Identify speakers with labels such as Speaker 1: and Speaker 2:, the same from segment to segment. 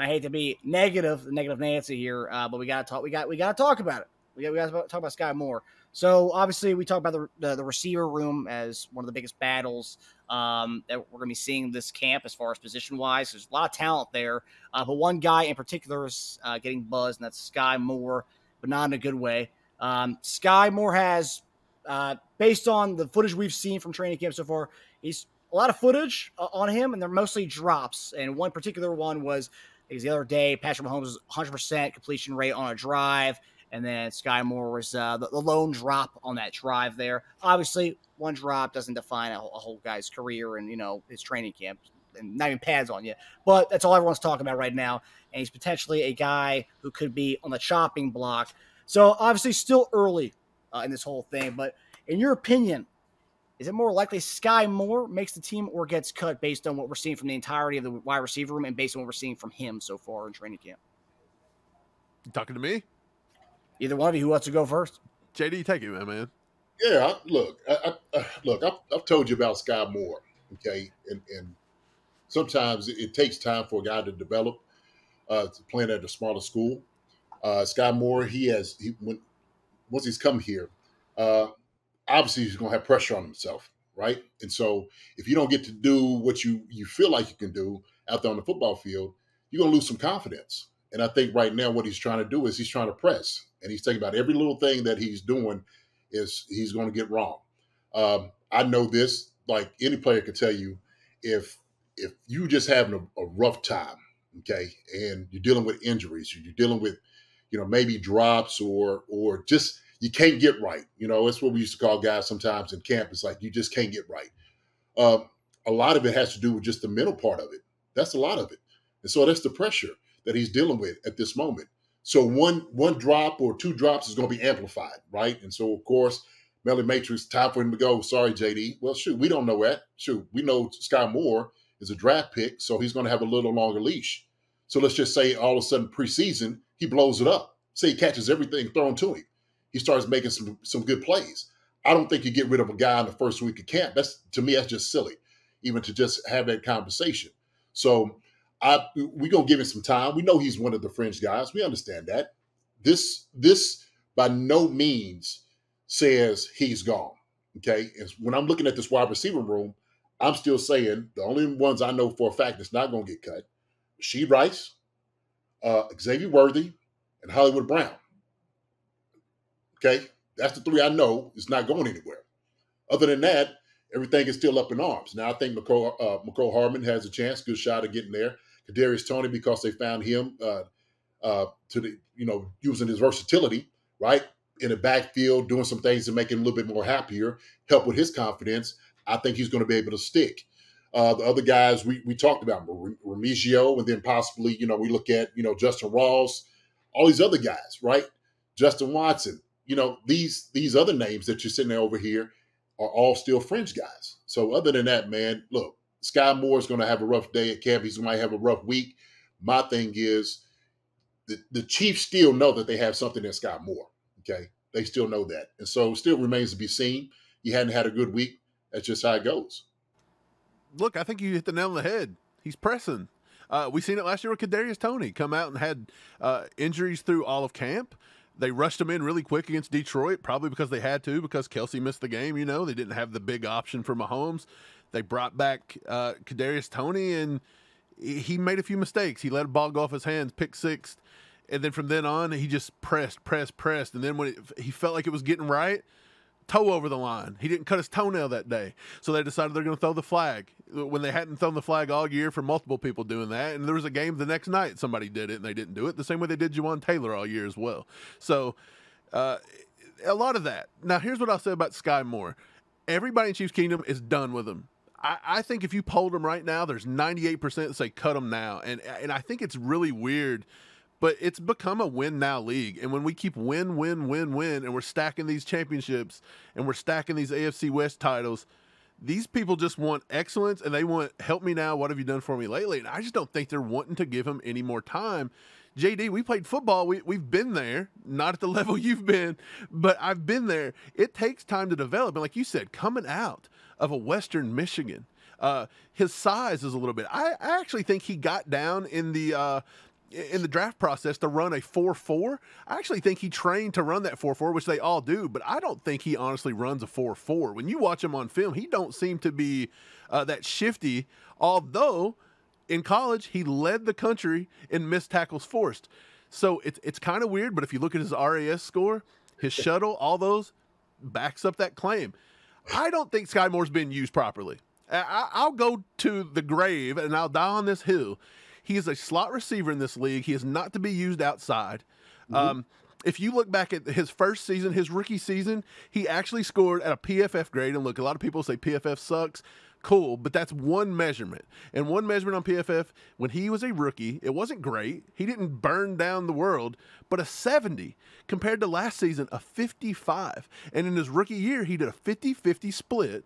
Speaker 1: I hate to be negative Nancy here, but we gotta talk. We got to talk about it. We got to talk about Skyy Moore. So obviously, we talk about the receiver room as one of the biggest battles that we're going to be seeing this camp as far as position wise. There's a lot of talent there, but one guy in particular is getting buzzed, and that's Skyy Moore, but not in a good way. Skyy Moore has, based on the footage we've seen from training camp so far, he's a lot of footage on him, and they're mostly drops. And one particular one was the other day, Patrick Mahomes was 100% completion rate on a drive. And then Skyy Moore was the lone drop on that drive there. Obviously, one drop doesn't define a whole guy's career and, his training camp, and not even pads on you. But that's all everyone's talking about right now. And he's potentially a guy who could be on the chopping block. So obviously still early in this whole thing. But in your opinion, is it more likely Skyy Moore makes the team or gets cut based on what we're seeing from the entirety of the wide receiver room and based on what we're seeing from him so far in training camp?
Speaker 2: You talking to me?
Speaker 1: Either one of you, who wants to go first?
Speaker 2: JD, take it, man.
Speaker 3: Yeah, look, I've told you about Skyy Moore, okay, and sometimes it takes time for a guy to develop, playing at a smaller school. Skyy Moore, once he's come here, obviously he's going to have pressure on himself, right? And so if you don't get to do what you feel like you can do out there on the football field, you're going to lose some confidence. And I think right now what he's trying to do is he's trying to press. And he's thinking about every little thing that he's doing is he's going to get wrong. I know this, like any player could tell you, if you just having a rough time, okay, and you're dealing with injuries, you're dealing with, maybe drops or just you can't get right. That's what we used to call guys sometimes in camp. It's like you just can't get right. A lot of it has to do with just the mental part of it. That's a lot of it. And so that's the pressure that he's dealing with at this moment. So one drop or two drops is going to be amplified, right? And so, of course, Melly Matrix, time for him to go. Sorry, JD. Well, shoot, we don't know that. Shoot, we know Skyy Moore is a draft pick, so he's going to have a little longer leash. So let's just say all of a sudden preseason, he blows it up. Say he catches everything thrown to him. He starts making some good plays. I don't think you get rid of a guy in the first week of camp. To me, that's just silly, even to just have that conversation. So we're going to give him some time. We know he's one of the fringe guys. We understand that. This by no means says he's gone, okay? And when I'm looking at this wide receiver room, I'm still saying the only ones I know for a fact that's not going to get cut, Rashee Rice, Xavier Worthy, and Hollywood Brown. Okay? That's the three I know is not going anywhere. Other than that, everything is still up in arms. Now, I think McCole Hardman has a chance, good shot of getting there. Kadarius Toney, because they found him using his versatility, right, in the backfield, doing some things to make him a little bit more happier, help with his confidence. I think he's going to be able to stick. The other guys we talked about, Remigio, and then possibly, we look at, Justin Ross, all these other guys, right? Justin Watson, these other names that you're sitting there over here are all still fringe guys. So other than that, man, look, Skyy Moore is going to have a rough day at camp. He might have a rough week. My thing is the Chiefs still know that they have something in Skyy Moore, okay? They still know that. And so it still remains to be seen. He hadn't had a good week. That's just how it goes.
Speaker 2: Look, I think you hit the nail on the head. He's pressing. We seen it last year with Kadarius Toney come out and had injuries through all of camp. They rushed him in really quick against Detroit, probably because they had to, because Kelsey missed the game. They didn't have the big option for Mahomes. They brought back Kadarius Toney, and he made a few mistakes. He let a ball go off his hands, pick six, and then from then on, he just pressed. And then when he felt like it was getting right, toe over the line. He didn't cut his toenail that day. So they decided they're going to throw the flag when they hadn't thrown the flag all year for multiple people doing that. And there was a game the next night somebody did it and they didn't do it the same way they did Juwan Taylor all year as well. So a lot of that. Now, here's what I'll say about Skyy Moore. Everybody in Chiefs Kingdom is done with him. I think if you polled him right now, there's 98% that say cut him now. And I think it's really weird, but it's become a win-now league. And when we keep win, and we're stacking these championships and we're stacking these AFC West titles, these people just want excellence and they want, help me now, what have you done for me lately? And I just don't think they're wanting to give him any more time. JD, we played football. We've been there, not at the level you've been, but I've been there. It takes time to develop. And like you said, coming out of a Western Michigan, his size is a little bit. I actually think he got down in the in the draft process to run a 4-4. I actually think he trained to run that 4-4, which they all do, but I don't think he honestly runs a 4-4. When you watch him on film, he don't seem to be that shifty, although in college he led the country in missed tackles forced. So it's kind of weird, but if you look at his RAS score, his shuttle, all those, backs up that claim. I don't think Skyy Moore's been used properly. I'll go to the grave and I'll die on this hill. He is a slot receiver in this league. He is not to be used outside. If you look back at his first season, his rookie season, he actually scored at a PFF grade. And look, a lot of people say PFF sucks. Cool, but that's one measurement. And one measurement on PFF, when he was a rookie, it wasn't great. He didn't burn down the world, but a 70 compared to last season, a 55. And in his rookie year, he did a 50-50 split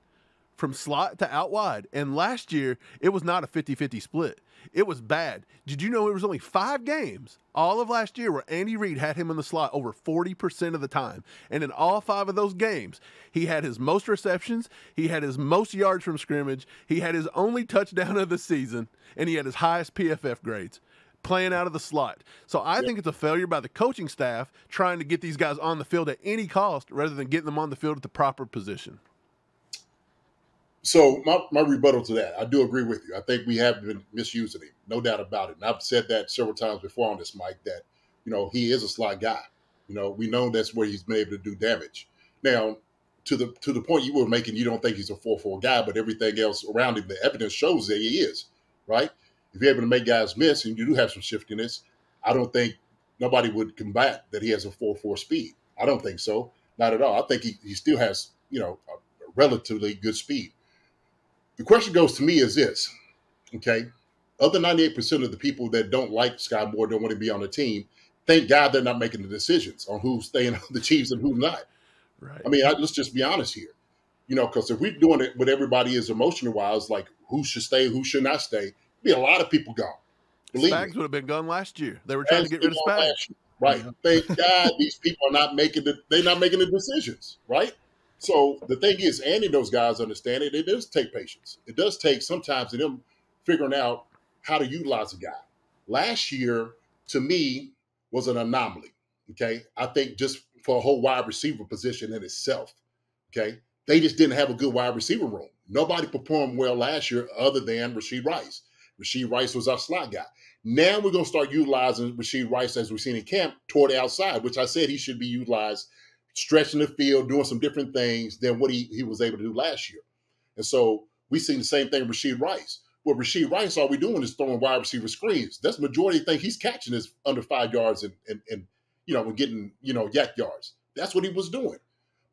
Speaker 2: from slot to out wide. And last year, it was not a 50-50 split. It was bad. Did you know it was only 5 games all of last year where Andy Reid had him in the slot over 40% of the time? And in all 5 of those games, he had his most receptions, he had his most yards from scrimmage, he had his only touchdown of the season, and he had his highest PFF grades playing out of the slot. So I think it's a failure by the coaching staff trying to get these guys on the field at any cost rather than getting them on the field at the proper position.
Speaker 3: So my rebuttal to that, I do agree with you. I think we have been misusing him, no doubt about it. And I've said that several times before on this mic that, he is a slot guy. We know that's where he's been able to do damage. Now, to the point you were making, you don't think he's a 4-4 guy, but everything else around him, the evidence shows that he is, right? If you're able to make guys miss and you do have some shiftiness, I don't think nobody would combat that he has a 4-4 speed. I don't think so. Not at all. I think he still has, a relatively good speed. The question goes to me is this, okay? Other 98% of the people that don't like Skyy Moore, don't want to be on the team, thank God they're not making the decisions on who's staying on the Chiefs and who's not.
Speaker 2: Right.
Speaker 3: I mean, let's just be honest here. Because if we're doing it with everybody is emotional-wise, like who should stay, who should not stay, there'd be a lot of people gone.
Speaker 2: Spags would have been gone last year. They were trying to get rid of Spags.
Speaker 3: Right. Thank God these people are not making the decisions, right? So the thing is, Andy and those guys understand it. It does take patience. It does take sometimes them figuring out how to utilize a guy. Last year, to me, was an anomaly, okay? I think just for a whole wide receiver position in itself, okay? They just didn't have a good wide receiver room. Nobody performed well last year other than Rashee Rice. Rashee Rice was our slot guy. Now we're going to start utilizing Rashee Rice, as we've seen in camp, toward the outside, which I said he should be utilized stretching the field, doing some different things than what he was able to do last year. And so we seen the same thing with Rashee Rice. With Rashee Rice, all we're doing is throwing wide receiver screens. That's the majority of the thing he's catching is under 5 yards and getting, yak yards. That's what he was doing.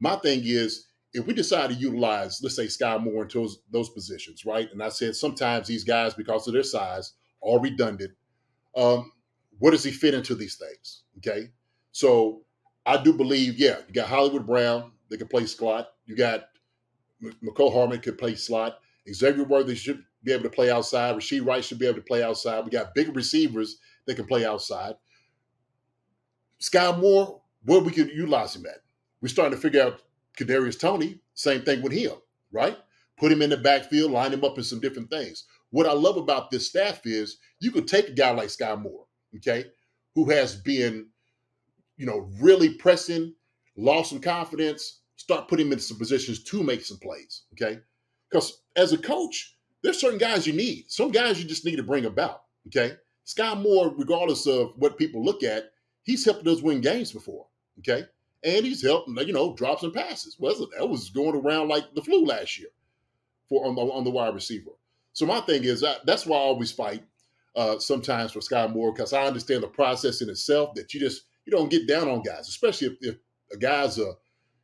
Speaker 3: My thing is, if we decide to utilize, let's say, Skyy Moore into those positions, right? And I said sometimes these guys, because of their size, are redundant. Where does he fit into these things? Okay. So I do believe, you got Hollywood Brown, they can play slot. You got McCole Harmon could play slot. Xavier Worthy should be able to play outside. Rashee Rice should be able to play outside. We got bigger receivers that can play outside. Skyy Moore, where we could utilize him at. We're starting to figure out Kadarius Toney, same thing with him, right? Put him in the backfield, line him up in some different things. What I love about this staff is you could take a guy like Skyy Moore, okay, who has been really pressing, lost some confidence, start putting him in some positions to make some plays, okay? Because as a coach, there's certain guys you need. Some guys you just need to bring about, okay? Skyy Moore, regardless of what people look at, he's helped us win games before, okay? And he's helped, drops and passes. Well, that was going around like the flu last year on the wide receiver. So my thing is, that's why I always fight sometimes for Skyy Moore, because I understand the process in itself that you don't get down on guys, especially if a guy's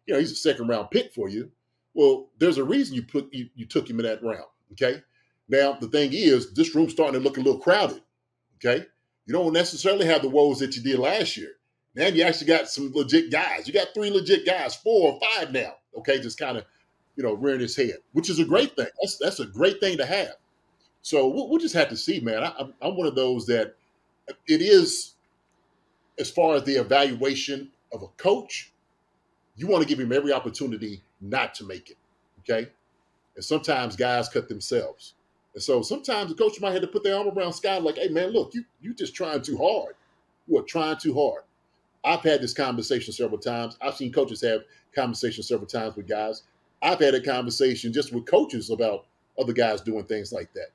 Speaker 3: he's a second-round pick for you. Well, there's a reason you took him in that round, okay? Now, the thing is, this room's starting to look a little crowded, okay? You don't necessarily have the woes that you did last year. Now you actually got some legit guys. You got 3 legit guys, 4 or 5 now, okay? Just kind of, rearing his head, which is a great thing. That's a great thing to have. So we'll just have to see, man. I'm one of those that it is, as far as the evaluation of a coach, you want to give him every opportunity not to make it, okay? And sometimes guys cut themselves. And so sometimes the coach might have to put their arm around Skyy like, hey, man, look, you just trying too hard. You are trying too hard. I've had this conversation several times. I've seen coaches have conversations several times with guys. I've had a conversation just with coaches about other guys doing things like that.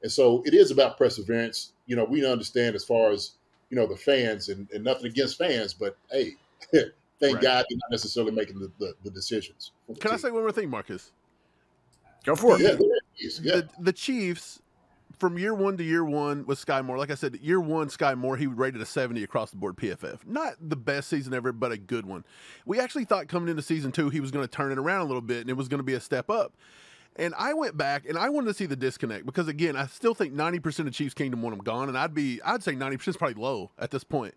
Speaker 3: And so it is about perseverance. You know, we understand as far as, you know, the fans and nothing against fans, but hey, thank God they're not necessarily making the decisions.
Speaker 2: Can I say one more thing, Marcus?
Speaker 1: Go for it.
Speaker 3: Yeah.
Speaker 2: The Chiefs, from year one to year one with Skyy Moore, like I said, year one, Skyy Moore, he rated a 70 across the board PFF. Not the best season ever, but a good one. We actually thought coming into season 2 he was going to turn it around a little bit and it was going to be a step up. And I went back and I wanted to see the disconnect because, again, I still think 90% of Chiefs Kingdom want him gone, and I'd say 90% is probably low at this point.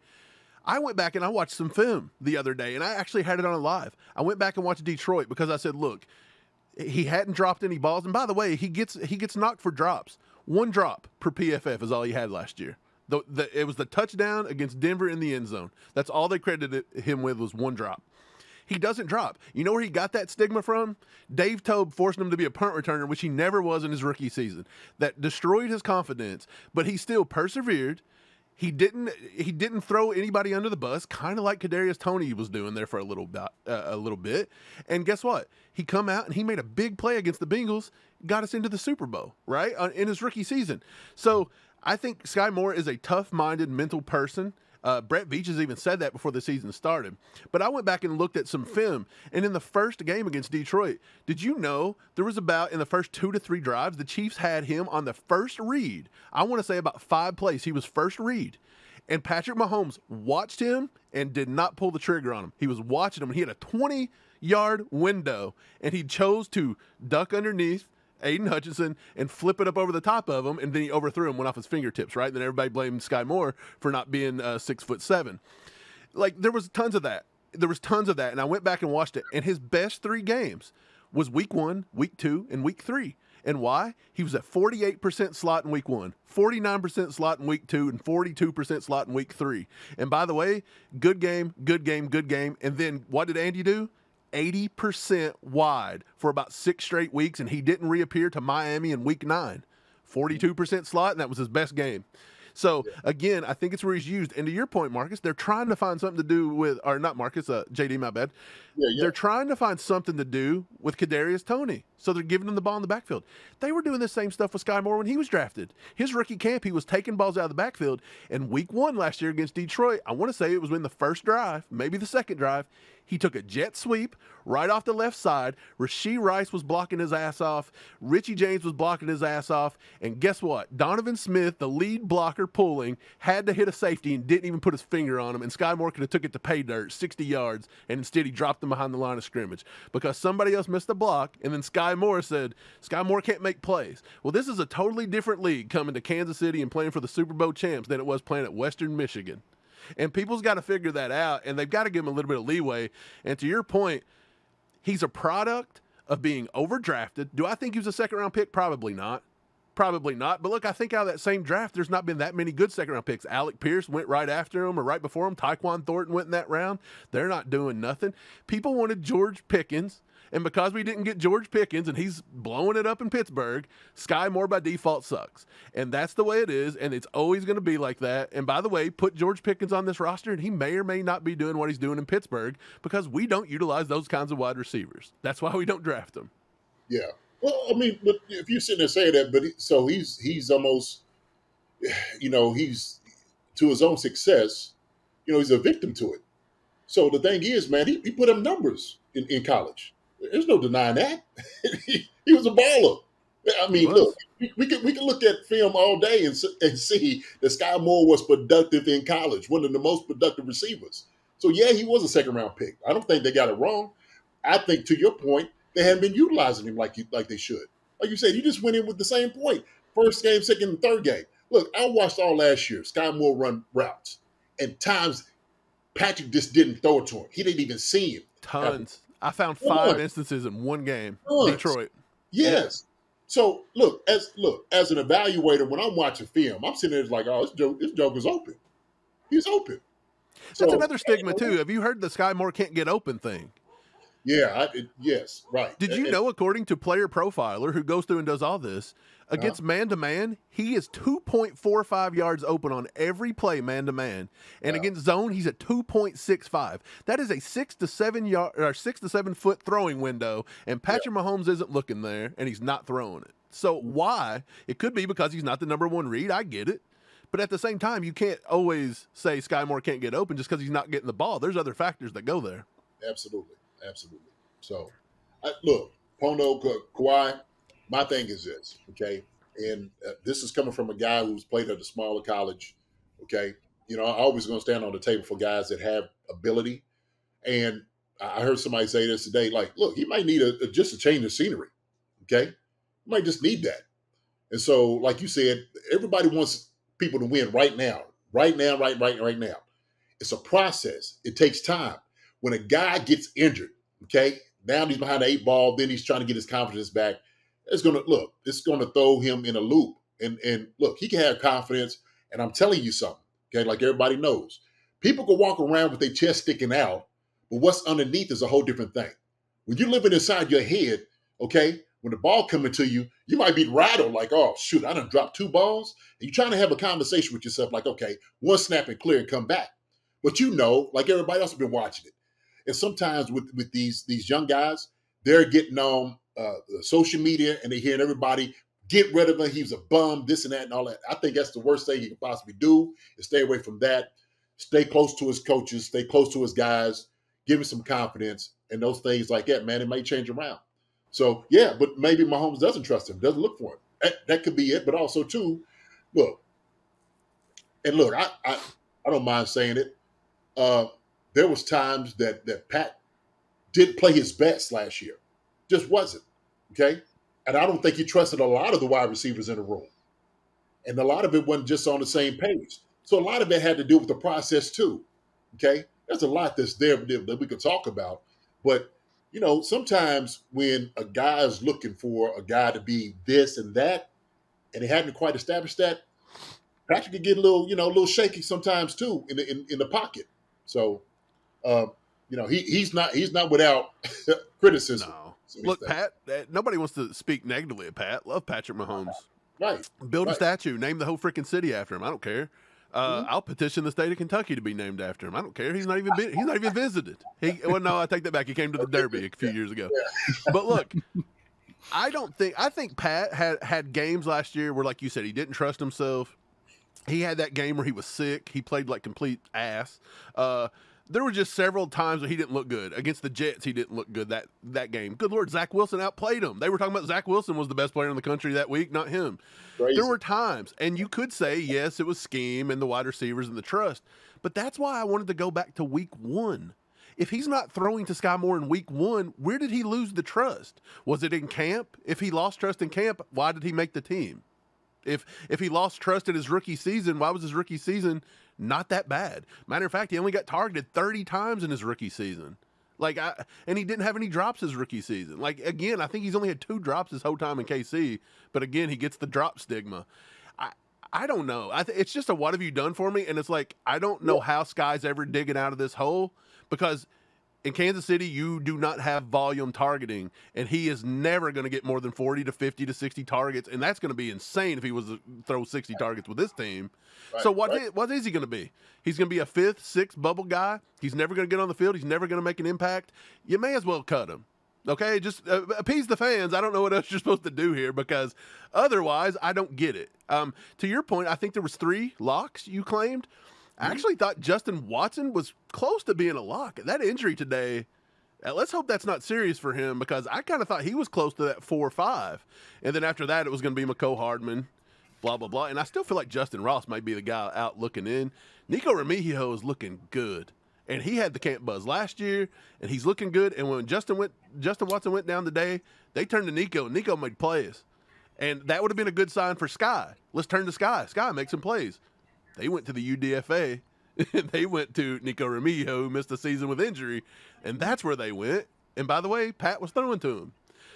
Speaker 2: I went back and I watched some film the other day, and I actually had it on live. I went back and watched Detroit because I said, look, he hadn't dropped any balls. And by the way, he gets knocked for drops. 1 drop per PFF is all he had last year. It was the touchdown against Denver in the end zone. That's all they credited him with was 1 drop. He doesn't drop. You know where he got that stigma from? Dave Toub forced him to be a punt returner, which he never was in his rookie season. That destroyed his confidence, but he still persevered. He didn't throw anybody under the bus, kind of like Kadarius Toney was doing there for a little bit. And guess what? He come out and he made a big play against the Bengals, got us into the Super Bowl, right, in his rookie season. So I think Skyy Moore is a tough-minded mental person. Brett Veach has even said that before the season started. But I went back and looked at some film, and in the first game against Detroit, did you know there was about, in the first 2 to 3 drives, the Chiefs had him on the first read. I want to say about 5 plays. He was first read. And Patrick Mahomes watched him and did not pull the trigger on him. He was watching him, and he had a 20-yard window, and he chose to duck underneath Aiden Hutchinson and flip it up over the top of him, and then he overthrew him, went off his fingertips, right? And then everybody blamed Skyy Moore for not being 6'7". Like, there was tons of that. And I went back and watched it, and his best 3 games was week 1, week 2, and week 3. And why? He was at 48% slot in week 1, 49% slot in week 2, and 42% slot in week 3. And by the way, good game. And then what did Andy do? 80% wide for about 6 straight weeks, and he didn't reappear to Miami in week 9. 42% slot, and that was his best game. So, again, I think it's where he's used. And to your point, Marcus, they're trying to find something to do with – or not Marcus, JD, my bad. They're trying to find something to do with Kadarius Toney. So they're giving him the ball in the backfield. They were doing the same stuff with Skyy Moore when he was drafted. His rookie camp, he was taking balls out of the backfield. And week 1 last year against Detroit, I want to say it was in the first drive, maybe the second drive, he took a jet sweep right off the left side. Rashee Rice was blocking his ass off. Richie James was blocking his ass off. And guess what? Donovan Smith, the lead blocker pulling, had to hit a safety and didn't even put his finger on him. And Skyy Moore could have took it to pay dirt, 60 yards, and instead he dropped him behind the line of scrimmage because somebody else missed a block, and then Skyy Moore said, Skyy Moore can't make plays. Well, this is a totally different league coming to Kansas City and playing for the Super Bowl champs than it was playing at Western Michigan. And people's got to figure that out, and they've got to give him a little bit of leeway. And to your point, he's a product of being overdrafted. Do I think he was a second-round pick? Probably not. But look, I think out of that same draft, there's not been that many good second-round picks. Alec Pierce went right after him or right before him. Tyquan Thornton went in that round. They're not doing nothing. People wanted George Pickens. And because we didn't get George Pickens and he's blowing it up in Pittsburgh, Skyy Moore by default sucks. And that's the way it is, and it's always going to be like that. And by the way, put George Pickens on this roster, and he may or may not be doing what he's doing in Pittsburgh because we don't utilize those kinds of wide receivers. That's why we don't draft them.
Speaker 3: Yeah. Well, I mean, but if you're sitting there saying that, but he's almost, he's to his own success, he's a victim to it. So the thing is, man, he put up numbers in college. There's no denying that. he was a baller. I mean, look, we can look at film all day and see that Skyy Moore was productive in college, one of the most productive receivers. So, yeah, he was a second-round pick. I don't think they got it wrong. I think, to your point, they haven't been utilizing him like they should. Like you said, you just went in with the same point. First game, second, and third game. Look, I watched all last year, Skyy Moore run routes. And times Patrick just didn't throw it to him. He didn't even see him.
Speaker 2: Tons. I found 5 instances in one game. Detroit.
Speaker 3: Yes. So look, as an evaluator, when I'm watching film, I'm sitting there like, oh, this joker's open. He's open.
Speaker 2: That's another stigma too. Have you heard the Skyy Moore can't get open thing?
Speaker 3: Yeah, yes, right.
Speaker 2: Did you know, according to Player Profiler, who goes through and does all this, against man-to-man, he is 2.45 yards open on every play man-to-man. And against zone, he's at 2.65. That is a 6 to 7 foot throwing window, and Patrick Mahomes isn't looking there, and he's not throwing it. So why? It could be because he's not the number one read. I get it. But at the same time, you can't always say Skyy Moore can't get open just because he's not getting the ball. There's other factors that go there.
Speaker 3: Absolutely. So, look, Pono, Kawhi, my thing is this, okay? And this is coming from a guy who's played at a smaller college, okay? You know, I'm always going to stand on the table for guys that have ability. And I heard somebody say this today, like, look, he might need just a change of scenery, okay? He might just need that. And so, like you said, everybody wants people to win right now. Right now. It's a process. It takes time. When a guy gets injured, okay, now he's behind the 8 ball, then he's trying to get his confidence back. It's going to throw him in a loop. And look, he can have confidence. And I'm telling you something, okay, like everybody knows. People can walk around with their chest sticking out, but what's underneath is a whole different thing. When you're living inside your head, okay, when the ball coming to you, you might be rattled like, oh, shoot, I done dropped 2 balls. And you're trying to have a conversation with yourself like, okay, one snap and clear and come back. But you know, like everybody else has been watching it. And sometimes with these young guys, they're getting on social media and they're hearing everybody get rid of him. He's a bum, this and that and all that. I think that's the worst thing he could possibly do is stay away from that. Stay close to his coaches, stay close to his guys, give him some confidence and those things like that, man, it may change around. So, yeah, but maybe Mahomes doesn't trust him, doesn't look for him. That could be it. But also, too, look, I don't mind saying it. There was times that Pat didn't play his best last year. Just wasn't, okay? And I don't think he trusted a lot of the wide receivers in the room. And a lot of it wasn't just on the same page. So a lot of it had to do with the process too, okay? There's a lot that's there that we could talk about. But, you know, sometimes when a guy is looking for a guy to be this and that, and he hadn't quite established that, Patrick could get a little shaky sometimes too in the pocket. So, you know, he's not without criticism.
Speaker 2: No. Look, Pat, nobody wants to speak negatively of Pat. Love Patrick Mahomes.
Speaker 3: Right.
Speaker 2: Build a statue. Name the whole freaking city after him. I don't care. I'll petition the state of Kentucky to be named after him. I don't care. He's not even visited. No, I take that back. He came to the Derby a few years ago. Yeah. But look, I think Pat had games last year where, like you said, he didn't trust himself. He had that game where he was sick. He played like complete ass. There were just several times where he didn't look good. Against the Jets, he didn't look good that game. Good Lord, Zach Wilson outplayed him. They were talking about Zach Wilson was the best player in the country that week, not him.
Speaker 3: Crazy.
Speaker 2: There were times, and you could say, yes, it was scheme and the wide receivers and the trust, but that's why I wanted to go back to week 1. If he's not throwing to Skyy Moore in week 1, where did he lose the trust? Was it in camp? If he lost trust in camp, why did he make the team? If he lost trust in his rookie season, why was his rookie season not that bad? Matter of fact, he only got targeted 30 times in his rookie season. And he didn't have any drops his rookie season. Like, again, I think he's only had 2 drops his whole time in KC, but again, he gets the drop stigma. I don't know. It's just a what have you done for me? And it's like, I don't know how Skyy's ever digging out of this hole, because in Kansas City, you do not have volume targeting, and he is never going to get more than 40 to 50 to 60 targets, and that's going to be insane if he was to throw 60 targets with this team. Right, so what is he going to be? He's going to be a 5th, 6th bubble guy. He's never going to get on the field. He's never going to make an impact. You may as well cut him. Okay, just appease the fans. I don't know what else you're supposed to do here, because otherwise I don't get it. To your point, I think there was 3 locks you claimed. I actually thought Justin Watson was close to being a lock. That injury today, let's hope that's not serious for him, because I kind of thought he was close to that 4 or 5. And then after that, it was going to be Mecole Hardman, blah, blah, blah. And I still feel like Justin Ross might be the guy out looking in. Nico Remigio is looking good. And he had the camp buzz last year, and he's looking good. And when Justin Watson went down today, they turned to Nico, and Nico made plays. And that would have been a good sign for Skyy. Let's turn to Skyy. Skyy makes some plays. They went to the UDFA. They went to Nico Remigio, who missed the season with injury, and that's where they went. And by the way, Pat was throwing to him.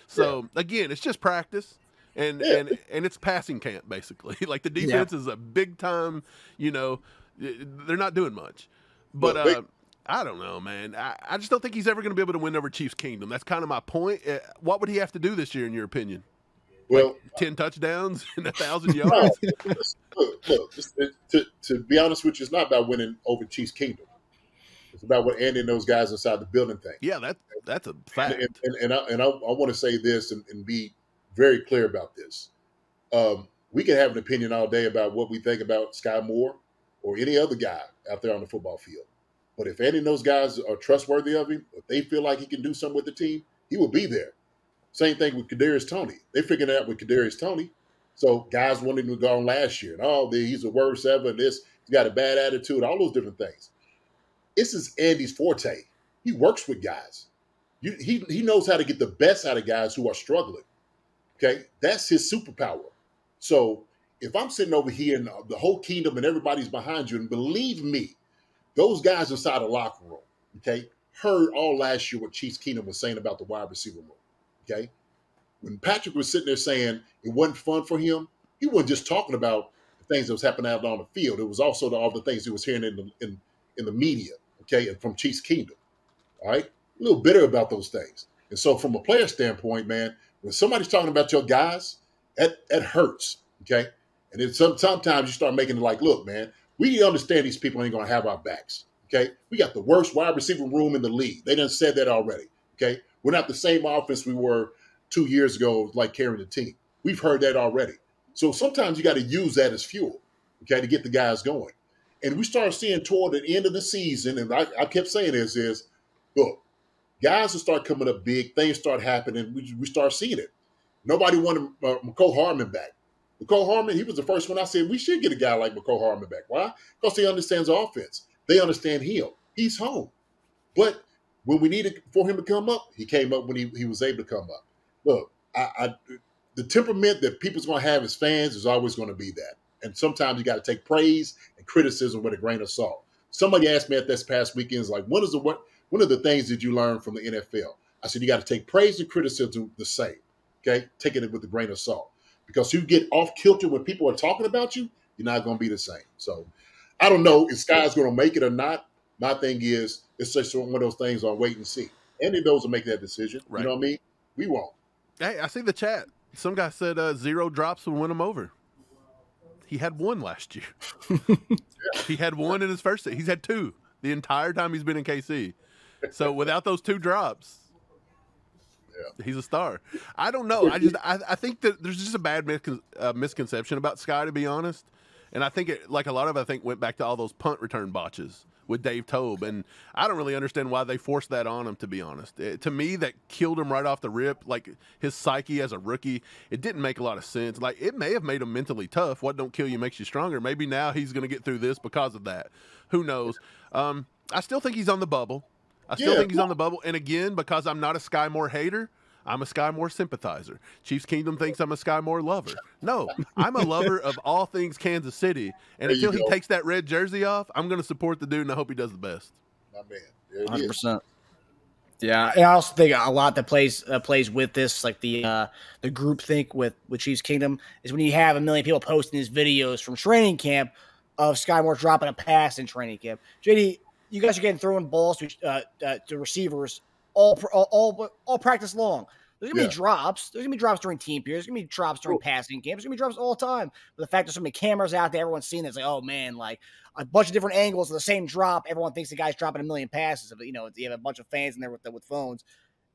Speaker 2: So, again, it's just practice, and it's passing camp, basically. Like, the defense is a big-time, they're not doing much. But I don't know, man. I just don't think he's ever going to be able to win over Chiefs Kingdom. That's kind of my point. What would he have to do this year, in your opinion?
Speaker 3: Well,
Speaker 2: like 10 touchdowns and 1,000
Speaker 3: no,
Speaker 2: yards?
Speaker 3: look. To be honest with you, it's not about winning over Chiefs Kingdom. It's about what Andy and those guys inside the building think.
Speaker 2: Yeah, that's a fact.
Speaker 3: And I want to say this and be very clear about this. We can have an opinion all day about what we think about Skyy Moore or any other guy out there on the football field. But if Andy and those guys are trustworthy of him, if they feel like he can do something with the team, he will be there. Same thing with Kadarius Toney. They figured it out with Kadarius Toney. So guys wanted him to go on last year. And he's the worst ever. He's got a bad attitude, all those different things. This is Andy's forte. He works with guys. He knows how to get the best out of guys who are struggling. Okay? That's his superpower. So if I'm sitting over here and the whole kingdom and everybody's behind you, and believe me, those guys inside the locker room, okay, heard all last year what Chiefs Kingdom was saying about the wide receiver room. Okay? When Patrick was sitting there saying it wasn't fun for him, he wasn't just talking about the things that was happening out on the field. It was also all the things he was hearing in the media, okay, and from Chiefs Kingdom. All right? A little bitter about those things. And so from a player standpoint, man, when somebody's talking about your guys, that hurts, okay? And then sometimes you start making it like, look, man, we understand these people ain't going to have our backs, okay? We got the worst wide receiver room in the league. They done said that already, okay? We're not the same offense we were 2 years ago, like carrying the team. We've heard that already. So sometimes you got to use that as fuel, okay, to get the guys going. And we start seeing toward the end of the season, and I kept saying this is, look, guys will start coming up big. Things start happening. We start seeing it. Nobody wanted McCole Hardman back. McCole Hardman, he was the first one I said we should get a guy like McCole Hardman back. Why? Because he understands the offense. They understand him. He's home. But when we needed for him to come up, he came up when he was able to come up. Look, the temperament that people's going to have as fans is always going to be that. And sometimes you got to take praise and criticism with a grain of salt. Somebody asked me at this past weekend, like, one of the things that you learn from the NFL? I said, you got to take praise and criticism the same, okay? Taking it with a grain of salt. Because you get off kilter when people are talking about you, you're not going to be the same. So I don't know if Skyy's going to make it or not. My thing is, it's just one of those things I'll wait and see. Any of those will make that decision. Right. You know what I mean? We won't.
Speaker 2: Hey, I see the chat. Some guy said 0 drops will win him over. He had 1 last year. Yeah. He had 1 in his first season. He's had 2 the entire time he's been in KC. So without those 2 drops, yeah, he's a star. I don't know. I think that there's just a bad misconception about Skyy, to be honest. And I think it, like a lot of it, I think went back to all those punt return botches with Dave Tobe. And I don't really understand why they forced that on him, to be honest. To me, that killed him right off the rip. Like his psyche as a rookie, it didn't make a lot of sense. Like it may have made him mentally tough. What don't kill you makes you stronger. Maybe now he's going to get through this because of that. Who knows? I still think he's on the bubble. I still think he's on the bubble. And again, because I'm not a Skyy Moore hater, I'm a Skyy Moore sympathizer. Chiefs Kingdom thinks I'm a Skyy Moore lover. No, I'm a lover of all things Kansas City. And until he takes that red jersey off, I'm going to support the dude, and I hope he does the best.
Speaker 3: My man.
Speaker 1: 100%. Yeah, and I also think a lot that plays with this, like the group think with Chiefs Kingdom, is when you have 1 million people posting these videos from training camp of Skyy Moore dropping a pass in training camp. JD, you guys are getting throwing balls to receivers all practice long. There's gonna be drops. There's gonna be drops during team periods. There's gonna be drops during passing games. There's gonna be drops all the time. But the fact there's so many cameras out there, everyone's seeing this, like, oh man, like a bunch of different angles of the same drop. Everyone thinks the guy's dropping 1 million passes. You know, you have a bunch of fans in there with phones.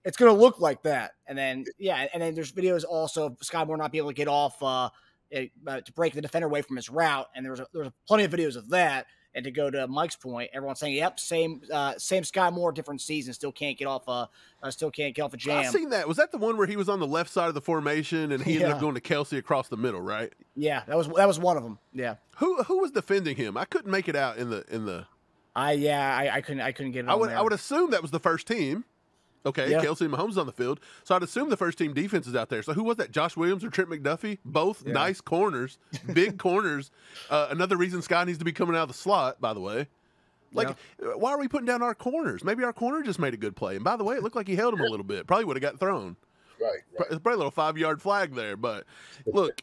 Speaker 1: It's gonna look like that. And then there's videos also of Skyy Moore not being able to get off to break the defender away from his route. And there's plenty of videos of that. And to go to Mike's point, everyone's saying, "Yep, same Skyy Moore, different season. Still can't get off a jam."
Speaker 2: I've seen that. Was that the one where he was on the left side of the formation and he ended up going to Kelsey across the middle, right?
Speaker 1: Yeah, that was one of them. Yeah.
Speaker 2: Who was defending him? I couldn't make it out in the.
Speaker 1: I couldn't get it.
Speaker 2: I would assume that was the first team. Okay, yeah. Kelsey and Mahomes on the field. So I'd assume the first team defense is out there. So who was that, Josh Williams or Trent McDuffie? Both nice corners, big corners. Another reason Skyy needs to be coming out of the slot, by the way. Like, why are we putting down our corners? Maybe our corner just made a good play. And by the way, it looked like he held him a little bit. Probably would have got thrown.
Speaker 3: Right.
Speaker 2: Probably a little 5-yard flag there. But look,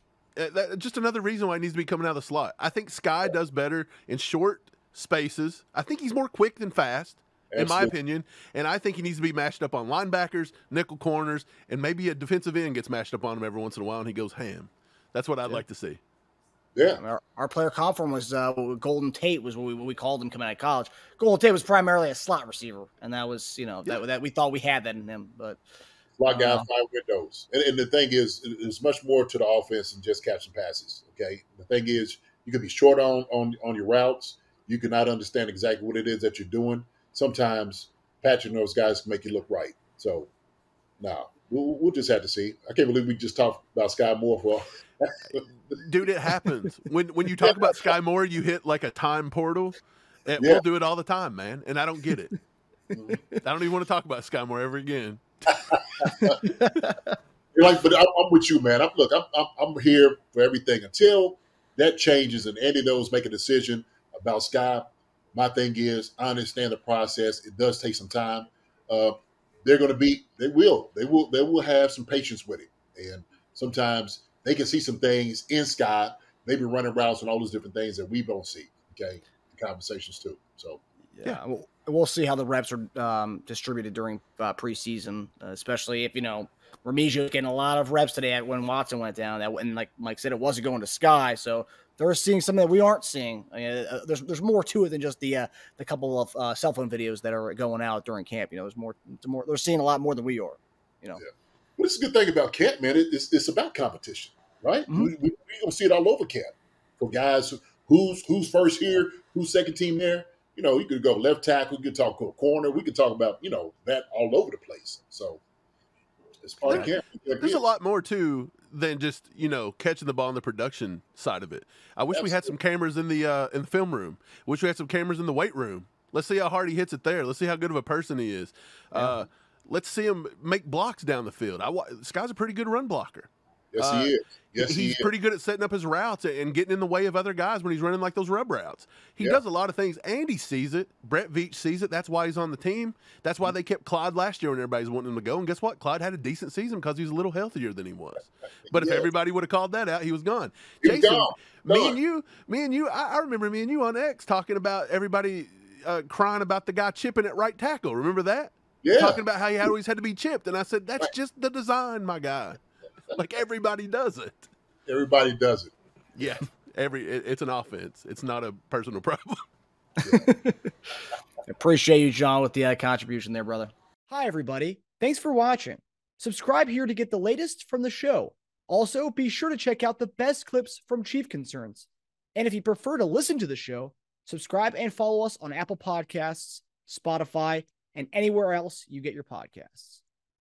Speaker 2: just another reason why he needs to be coming out of the slot. I think Skyy does better in short spaces. I think he's more quick than fast. in my opinion. And I think he needs to be matched up on linebackers, nickel corners, and maybe a defensive end gets matched up on him every once in a while and he goes ham. That's what I'd like to see.
Speaker 3: Yeah.
Speaker 1: Our player comp form was Golden Tate was what we called him coming out of college. Golden Tate was primarily a slot receiver, and that was, that we thought we had that in him. But
Speaker 3: slot guy, 5 windows. And the thing is, there's much more to the offense than just catching passes. Okay. The thing is, you can be short on your routes. You cannot understand exactly what it is that you're doing. Sometimes patching those guys can make you look right. So, no, we'll just have to see. I can't believe we just talked about Skyy Moore for.
Speaker 2: Dude, it happens. When you talk about Skyy Moore, you hit like a time portal. We'll do it all the time, man. And I don't get it. I don't even want to talk about Skyy Moore ever again.
Speaker 3: But I'm with you, man. I'm here for everything until that changes and Andy knows make a decision about Skyy. My thing is, I understand the process. It does take some time. They will have some patience with it. And sometimes they can see some things in Skyy, maybe running routes and all those different things that we don't see. Okay. The conversations too. So,
Speaker 1: yeah. We'll see how the reps are distributed during preseason, especially if, Rees getting a lot of reps today when Watson went down. And like Mike said, it wasn't going to Skyy. So they're seeing something that we aren't seeing. There's more to it than just the couple of cell phone videos that are going out during camp. There's more. They're seeing a lot more than we are.
Speaker 3: Yeah. Well, it's a good thing about camp, man. It's about competition, right?
Speaker 1: Mm-hmm.
Speaker 3: We're going to see it all over camp for guys who's first here, who's second team there. You could go left tackle, we could talk corner, we could talk about, that all over the place. So it's part of camp.
Speaker 2: There's a lot more too than just, catching the ball in the production side of it. I wish we had some cameras in the film room. Wish we had some cameras in the weight room. Let's see how hard he hits it there. Let's see how good of a person he is. Yeah. Let's see him make blocks down the field. This guy's a pretty good run blocker.
Speaker 3: Yes, he is. Yes,
Speaker 2: he's pretty good at setting up his routes and getting in the way of other guys when he's running like those rub routes. He does a lot of things. Andy sees it. Brett Veach sees it. That's why he's on the team. That's why they kept Clyde last year when everybody's wanting him to go. And guess what? Clyde had a decent season because he was a little healthier than he was. But if everybody would have called that out, he was gone. Jason, me and you, I remember me and you on X talking about everybody crying about the guy chipping at right tackle. Remember that?
Speaker 3: Yeah.
Speaker 2: Talking about how he always had to be chipped. And I said, that's just the design, my guy. Like everybody does it.
Speaker 3: Everybody does it.
Speaker 2: Yeah. It's an offense. It's not a personal problem.
Speaker 1: Appreciate you, John, with the contribution there, brother. Hi, everybody. Thanks for watching. Subscribe here to get the latest from the show. Also, be sure to check out the best clips from Chief Concerns. And if you prefer to listen to the show, subscribe and follow us on Apple Podcasts, Spotify, and anywhere else you get your podcasts.